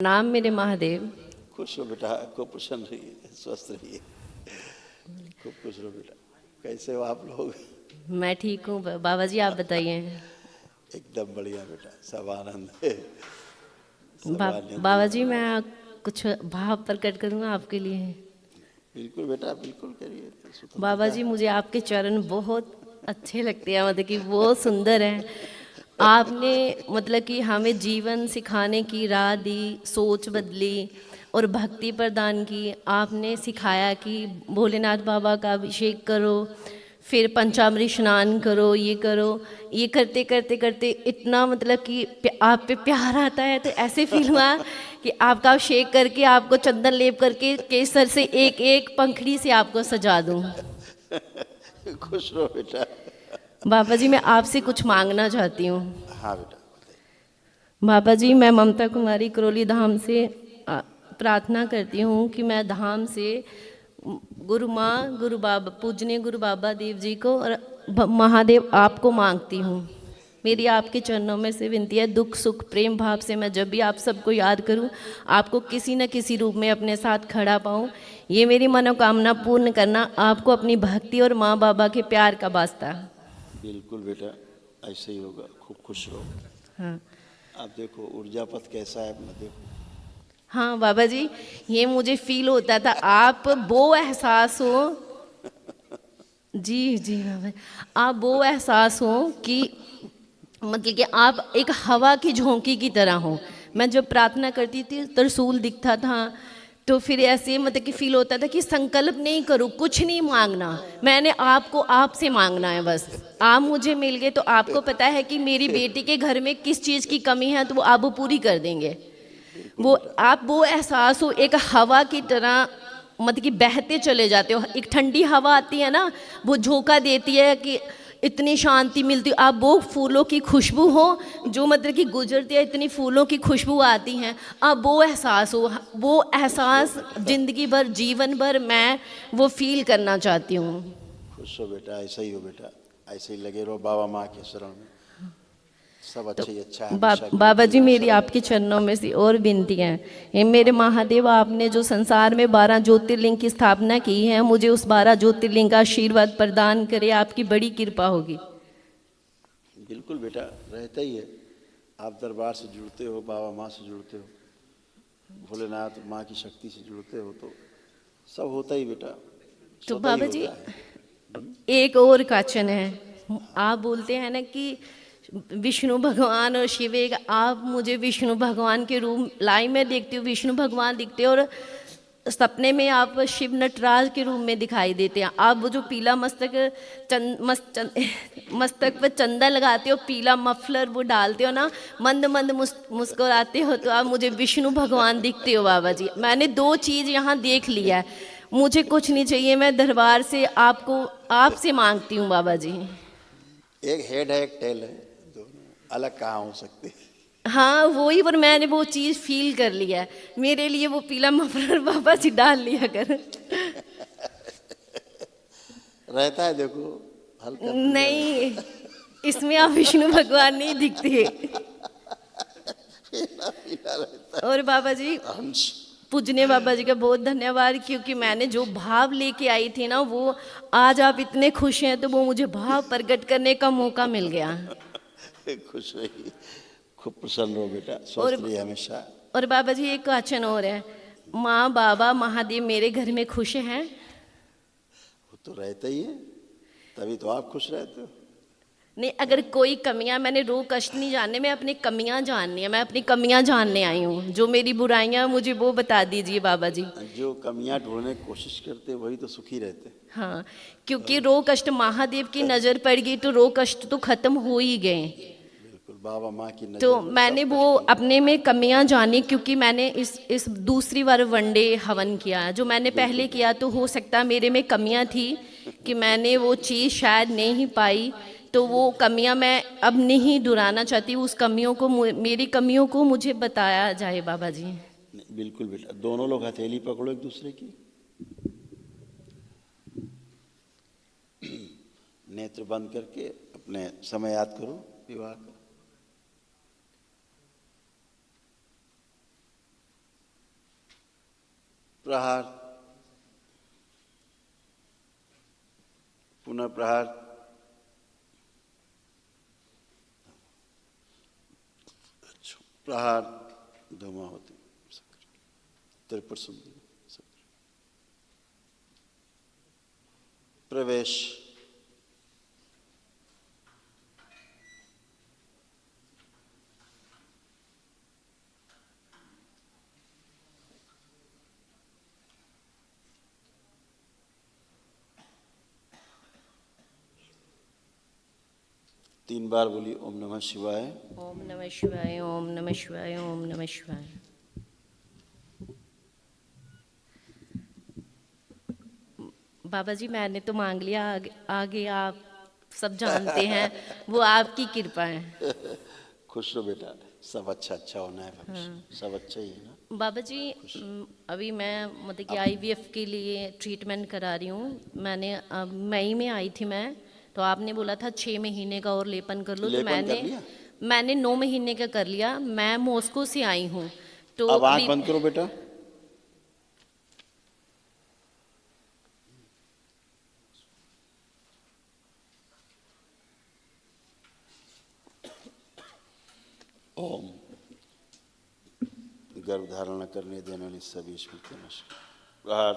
नाम मेरे महादेव। खुश हो बेटा, खूब प्रसन्न रहिए, स्वस्थ रहिए, खूब खुश रहो बेटा। कैसे हो आप लोग? मैं ठीक हूँ बाबा जी, आप बताइए। एकदम बढ़िया बेटा, सब आनंद है, सब आनंद बाबा है। जी, मैं कुछ भाव प्रकट करूँगा आपके लिए। बिल्कुल बेटा, बिल्कुल करिए, तो बाबा स्वतंत्रता जी, है। मुझे आपके चरण बहुत अच्छे लगते हैं, मतलब कि बहुत सुंदर हैं। आपने मतलब कि हमें जीवन सिखाने की राह दी, सोच बदली और भक्ति प्रदान की। आपने सिखाया कि भोलेनाथ बाबा का अभिषेक करो, फिर पंचामृत स्नान करो, ये करो। ये करते करते करते इतना मतलब कि आप पे प्यार आता है, तो ऐसे फील हुआ कि आपका अभिषेक करके, आपको चंदन लेप करके केसर से एक एक पंखड़ी से आपको सजा दूं। खुश रहो बेटा। बाबा जी, मैं आपसे कुछ मांगना चाहती हूँ। हाँ बेटा, बताइए। बाबा जी, मैं ममता कुमारी करौली धाम से प्रार्थना करती हूँ कि मैं धाम से गुरु माँ, गुरु बाबा, पूजनीय गुरु बाबा देव जी को और महादेव आपको मांगती हूँ। मेरी आपके चरणों में से विनती है, दुख सुख प्रेम भाव से मैं जब भी आप सबको याद करूँ, आपको किसी न किसी रूप में अपने साथ खड़ा पाऊँ। ये मेरी मनोकामना पूर्ण करना, आपको अपनी भक्ति और माँ बाबा के प्यार का वास्ता। बिल्कुल बेटा, ऐसे ही होगा, खूब खुश रहो। हाँ आप देखो ऊर्जा पथ कैसा है अपना, देखो। हाँ बाबा जी, ये मुझे फील होता था, आप वो एहसास हो। जी जी बाबा, आप वो एहसास हो कि मतलब कि आप एक हवा की झोंकी की तरह हो। मैं जब प्रार्थना करती थी, त्रिशूल दिखता था, तो फिर ऐसे मतलब कि फील होता था कि संकल्प नहीं करूँ, कुछ नहीं मांगना, मैंने आपको आपसे मांगना है बस। आप मुझे मिल गए, तो आपको पता है कि मेरी बेटी के घर में किस चीज़ की कमी है, तो वो आप वो पूरी कर देंगे। बिल्कुल वो बेटा। आप वो एहसास हो, एक हवा की तरह मतलब कि बहते चले जाते हो। एक ठंडी हवा आती है ना, वो झोंका देती है कि इतनी शांति मिलती। आप वो फूलों की खुशबू हो जो मतलब कि गुजरती है, इतनी फूलों की खुशबू आती हैं। आप वो एहसास हो, वो खुश रहो एहसास बेटा, जिंदगी भर, जीवन भर मैं वो फील करना चाहती हूँ। खुश हो बेटा, ऐसा ही हो बेटा, ऐसे ही लगे रहो बाबा माँ के शरण में। सब तो अच्छा ही अच्छा है, हमेशा बाबा गिरती जी, रहो मेरी शरण में। आपके चरणों में से और विनती है, हे मेरे महादेव, आपने जो संसार में 12 ज्योतिर्लिंग की स्थापना की है, मुझे उस 12 ज्योतिर्लिंग का आशीर्वाद प्रदान करे, आपकी बड़ी कृपा होगी। बिल्कुल बेटा, रहता ही है। आप दरबार से जुड़ते हो, बाबा माँ से जुड़ते हो, भोलेनाथ माँ की शक्ति से जुड़ते हो, तो सब होता ही बेटा, तो स्वतः ही बाबा जी, होता है। एक और क्वेश्चन है। आप बोलते हैं ना कि विष्णु भगवान और शिव एक, आप मुझे विष्णु भगवान के रूप लाइन में देखती हूँ, विष्णु भगवान दिखते हो, और सपने में आप शिव नटराज के रूप में दिखाई देते हैं। आप वो जो पीला मस्तक मस्तक पर चंदन लगाते हो, पीला मफलर वो डालते हो ना, मंद मंद मुस्कुराते हो, तो आप मुझे विष्णु भगवान दिखते हो बाबा जी। मैंने 2 चीज़ यहाँ देख लिया है, मुझे कुछ नहीं चाहिए, मैं दरबार से आपको आपसे मांगती हूँ बाबा जी। एक हेड है, एक टेल है, दोनों अलग कहाँ हो सकते। हाँ वही, पर मैंने वो चीज़ फील कर लिया है। मेरे लिए वो पीला मफलर बाबा जी डाल लिया कर। रहता है देखो, हल्का पीला नहीं, रहता इसमें आप विष्णु भगवान नहीं दिखते। है, पीला पीला रहता और बाबा जी, है अंश। पूजने बाबा जी का बहुत धन्यवाद, क्योंकि मैंने जो भाव लेके आई थी ना, वो आज आप इतने खुश हैं, तो वो मुझे भाव प्रकट करने का मौका मिल गया। खुश रहिए, खूब प्रसन्न रहो बेटा, और स्वस्थ रहिए हमेशा। और बाबा जी, एक क्वेश्चन और है। माँ बाबा महादेव मेरे घर में खुश हैं? वो तो रहता ही है, तभी तो आप खुश रहते हो। नहीं, अगर कोई कमियां, मैंने रोग कष्ट नहीं जानने, मैं अपनी कमियां जाननी है, मैं अपनी कमियां जानने आई हूँ। जो मेरी बुराइयां मुझे वो बता दीजिए बाबा जी। जो कमियां ढूंढने की कोशिश करते वही तो सुखी रहते। हाँ, क्योंकि रोग कष्ट महादेव की नज़र पड़ गई, तो रोग कष्ट तो खत्म हो ही गए। बिल्कुल, बाबा माँ की तो नज़र में मैंने सब वो कष्ट दूर अपने में कमियां जानी, क्योंकि मैंने इस दूसरी बार वनडे हवन किया। जो मैंने बिल्कुल पहले किया, बिल्कुल। तो हो सकता मेरे में कमियां थी कि मैंने वो चीज़ शायद नहीं पाई। तो वो कमियां मैं अब नहीं दोहराना चाहती। उस कमियों को, मेरी कमियों को मुझे बताया जाए बाबा जी। नहीं, बिल्कुल बेटा, दोनों लोग हथेली पकड़ो एक दूसरे की, नेत्र बंद करके अपने समय याद करो विवाह का। प्रहार, पुनः प्रहार, प्रहार, धूमावती, त्रिपुर सुंदरी, प्रवेश, तीन बार बोलिए ओम नमः शिवाय। ओम नमः शिवाय, ओम नमः शिवाय, ओम नमः शिवाय। बाबा जी मैंने तो मांग लिया, आगे, आगे आप सब जानते हैं, वो आपकी कृपा है। खुश रहो बेटा, सब अच्छा अच्छा होना है भविष्य, सब अच्छा ही है ना। बाबा जी अभी मैं मतलब कि आईवीएफ के लिए ट्रीटमेंट करा रही हूँ। मैंने मई में आई थी मैं, तो आपने बोला था 6 महीने का और लेपन कर लो, तो लेपन कर मैंने लिया? मैंने 9 महीने का कर लिया। मैं मॉस्को से आई हूँ, तो अब आंख अभी बंद करो बेटा। ओम, गर्भ धारण करने देने वाली सभी स्मृति नष्ट। प्रहार,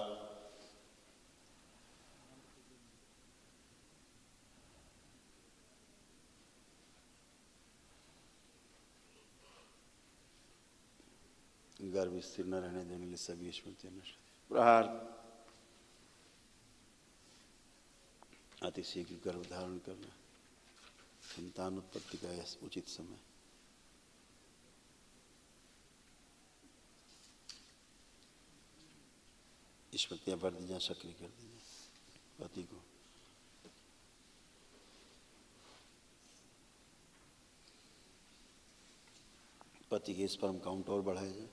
गर्भ स्थिर न रहने देने वाली सभी स्मृति नष्ट। प्रहार, अति शीघ्र गर्भ धारण करना, संतान उत्पत्ति का उचित समय। स्मृतियां भर दीजिए, सक्रिय कर दीजिए पति को। पति के स्पर्म काउंट और बढ़ाया जाए,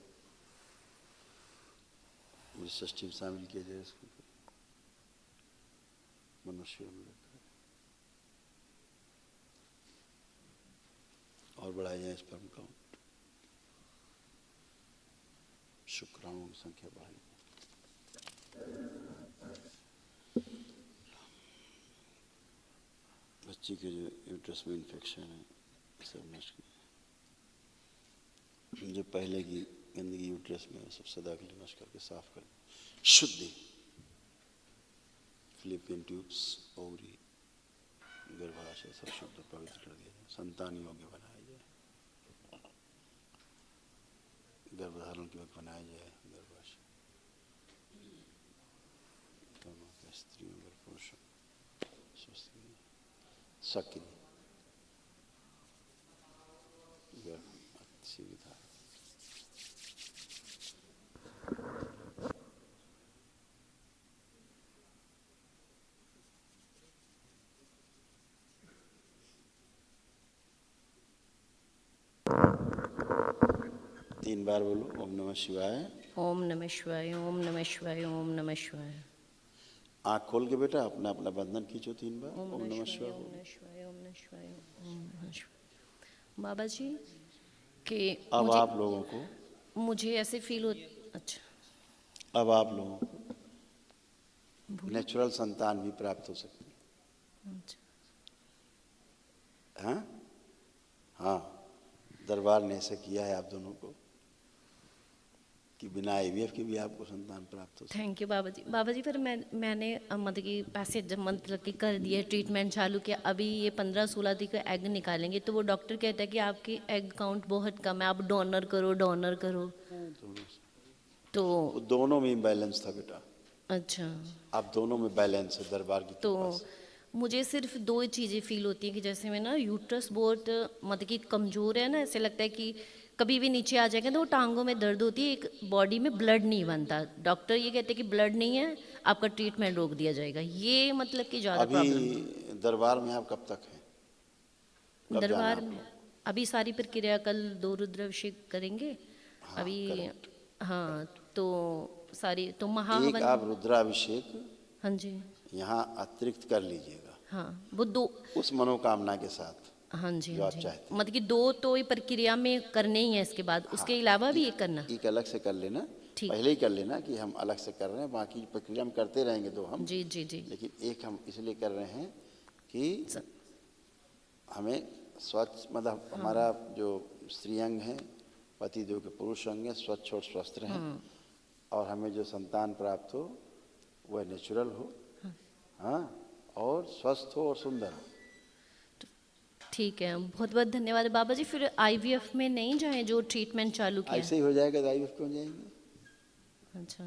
षष्ठी में शामिल किया जाए इसको, मनुष्य में और बढ़ाया जाए स्पर्म काउंट, शुक्राणुओं की संख्या बढ़ाई जाए। बच्ची के जो यूट्रस में इन्फेक्शन है सब नष्ट किया, जो पहले की गंदगी यूट्रस में सब सदा के लिए नष्ट करके साफ कर शुद्धि। फिलिपियन ट्यूब्स, ओवरी, गर्भाशय सब शुद्ध पवित्र कर दिया जाए, संतान योग्य बनाया जाए, गर्भधारण के वक्त बनाया जाए गर्भाशय, दोनों के स्त्रियों और पुरुषों सक्रिय सुविधा। तीन बार बोलो ओम नमः शिवाय। ओम नमः शिवाय, ओम नमः शिवाय, ओम नमः शिवाय। आँख खोल के बेटा अपना अपना बंधन खींचो तीन बार। ओम नमः शिवाय, ओम नमः शिवाय, ओम नमः शिवाय, ओम नमः शिवाय। बाबा जी कि अब आप लोगों को, मुझे ऐसे फील हो, अच्छा अब आप लोगों को नेचुरल संतान भी प्राप्त हो सकती है। अच्छा। हाँ हाँ, दरबार ने ऐसा किया है आप दोनों को कि बिना आईवीएफ के भी आपको संतान प्राप्त हो सकती है। थैंक यू बाबा जी। बाबा जी फिर मैंने मतलब कि पैसे जब मतलब कि कर दिए, ट्रीटमेंट चालू किया, अभी ये 15-16 दिन का एग निकालेंगे, तो वो डॉक्टर कहता है कि आपकी एग काउंट बहुत कम है, आप डोनर करो, डोनर करो। तो वो दोनों में इम्बैलेंस था बेटा। अच्छा, आप दोनों में बैलेंस है दरबार की तो कृपा से। मुझे सिर्फ 2 चीज़ें फील होती हैं कि जैसे मैं ना यूट्रस बहुत मतलब कि कमज़ोर है ना, ऐसे लगता है कि कभी भी नीचे आ जाएगा तो वो टांगों में दर्द होती है, एक बॉडी में ब्लड नहीं बनता। डॉक्टर ये कहते हैं कि ब्लड नहीं है, आपका ट्रीटमेंट रोक दिया जाएगा। ये मतलब कि ज़्यादा अभी प्रॉब्लम। दरबार में आप कब तक हैं? कब जाना दरबार आप में लोग? अभी सारी प्रक्रिया, कल 2 रुद्राभिषेक करेंगे हाँ, अभी। करेक्ट। हाँ, तो सारी तो एक महाहवन। आप रुद्राभिषेक हाँ जी, यहाँ अतिरिक्त कर लीजिएगा हाँ वो 2। उस मनोकामना के साथ हाँ जी, जो हाँ आप जी, चाहते हैं। मतलब कि 2 तो ये प्रक्रिया में करने ही है, इसके बाद हाँ, उसके अलावा भी ये करना। एक अलग से कर लेना, ठीक। पहले ही कर लेना कि हम अलग से कर रहे हैं, बाकी प्रक्रिया हम करते रहेंगे तो हम, जी जी जी। लेकिन एक हम इसलिए कर रहे हैं कि स- हमें स्वच्छ, मतलब हमारा जो स्त्री अंग है, पति देव के पुरुष अंग है, स्वच्छ और स्वस्थ रहें, और हमें जो संतान प्राप्त हो वह नेचुरल हो, हाँ, और स्वस्थ हो और सुंदर हो। ठीक है, बहुत बहुत धन्यवाद बाबा जी। फिर आईवीएफ में नहीं जाएं जो ट्रीटमेंट चालू किया ऐसे ही हो जाएगा तो आईवीएफ क्यों जाएंगे? है? अच्छा,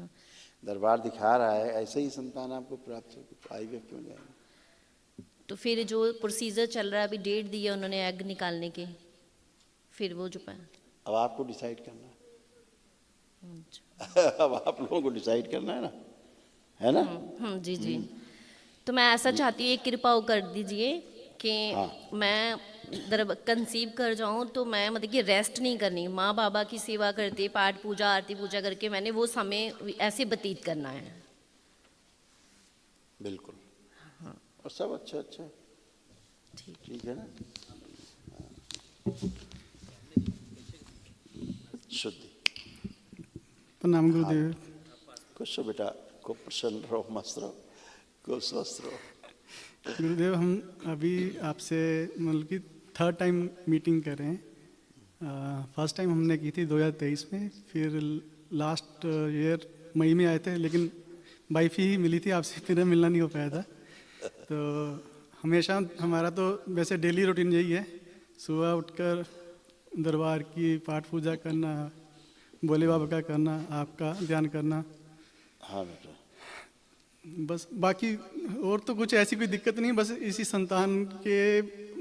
दरबार दिखा रहा है ऐसे ही संतान आपको प्राप्त हो, तो आईवीएफ क्यों जाएंगे? तो फिर जो प्रोसीजर चल रहा है, अभी डेट दी है उन्होंने एग निकालने की, फिर वो जो अब आपको डिसाइड करना अच्छा। है। अब आप लोगों को डिसाइड करना है ना? जी जी। तो मैं ऐसा चाहती हूँ, एक कृपा कर दीजिए कि हाँ। मैं कंसीव कर जाऊँ तो मैं मतलब कि रेस्ट नहीं करनी, माँ बाबा की सेवा करते, पाठ पूजा आरती पूजा करके मैंने वो समय ऐसे व्यतीत करना है। बिल्कुल, और सब अच्छा अच्छा ठीक है ना? शुद्धि। प्रणाम गुरुदेव। खुश हो बेटा, खूब प्रसन्न रहो, मस्त रहो, खूब स्वस्थ रहो। गुरुदेव, हम अभी आपसे मतलब कि थर्ड टाइम मीटिंग कर रहे हैं। फर्स्ट टाइम हमने की थी 2023 में, फिर लास्ट ईयर मई में आए थे, लेकिन वाइफ ही मिली थी आपसे, फिर मिलना नहीं हो पाया था। तो हमेशा हमारा तो वैसे डेली रूटीन यही है, सुबह उठकर दरबार की पाठ पूजा करना, भोले बाबा का करना, आपका ध्यान करना, हाँ बेटा, बस। बाकी और तो कुछ ऐसी कोई दिक्कत नहीं, बस इसी संतान के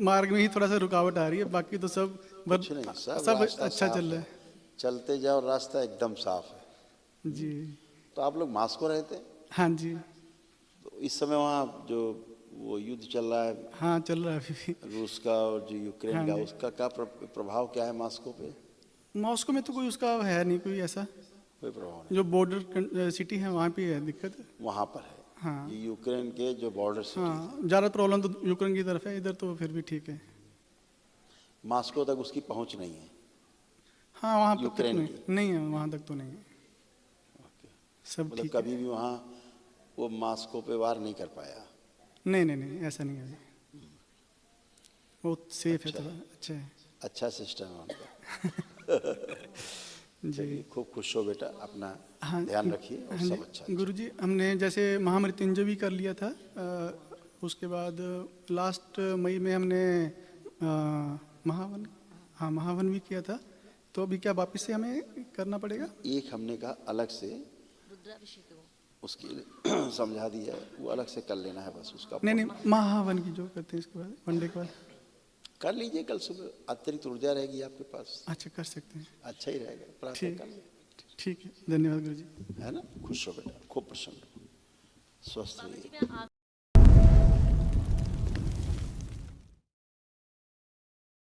मार्ग में ही थोड़ा सा रुकावट आ रही है, बाकी तो सब कुछ नहीं, सब सब रास्ता अच्छा साफ चल रहा है। है। चलते जाओ, रास्ता एकदम साफ है। जी तो आप लोग मास्को रहते हैं, हाँ जी। तो इस समय वहाँ जो वो युद्ध चल रहा है हाँ चल रहा है अभी भी। रूस का और जो यूक्रेन हाँ का, जी। उसका क्या प्रभाव क्या है मास्को पे? मॉस्को में तो कोई उसका है नहीं कोई ऐसा, कोई प्रभाव नहीं, जो बॉर्डर सिटी है वहाँ पे है दिक्कत। वहाँ पर है। हाँ ये यूक्रेन के जो बॉर्डर सिटी, हाँ, ज़्यादा प्रॉब्लम तो यूक्रेन की तरफ है, इधर तो फिर भी ठीक है। मास्को तक उसकी पहुँच नहीं है। हाँ वहाँ तक तो यूक्रेन नहीं है, वहाँ तक तो नहीं है, सब मतलब ठीक है। कभी भी वहाँ वो मास्को पे वार नहीं कर पाया। नहीं नहीं नहीं, ऐसा नहीं है अभी, बहुत सेफ है, अच्छा। थोड़ा अच्छा है। अच्छा सिस्टम है उनका। जी चलिए, खूब खुश हो बेटा, अपना हाँ ध्यान रखिए और हाँ सब जी। अच्छा। गुरु जी, हमने जैसे महामृत्युंजय भी कर लिया था, उसके बाद लास्ट मई में हमने महावन, हाँ महावन भी किया था, तो अभी क्या वापस से हमें करना पड़ेगा? एक हमने कहा अलग से उसके लिए समझा दिया है, वो अलग से कर लेना है बस उसका। नहीं नहीं, महावन की जो करते हैं इसके बाद, वनडे के बाद। कर लीजिए, कल सुबह अतिरिक्त ऊर्जा रहेगी आपके पास, अच्छा कर सकते हैं, अच्छा ही रहेगा, प्रातः ठीक काल में, ठीक है, धन्यवाद गुरु जी। है ना? खुश हो बेटा, खूब प्रसन्न हो, स्वस्थ रहिए।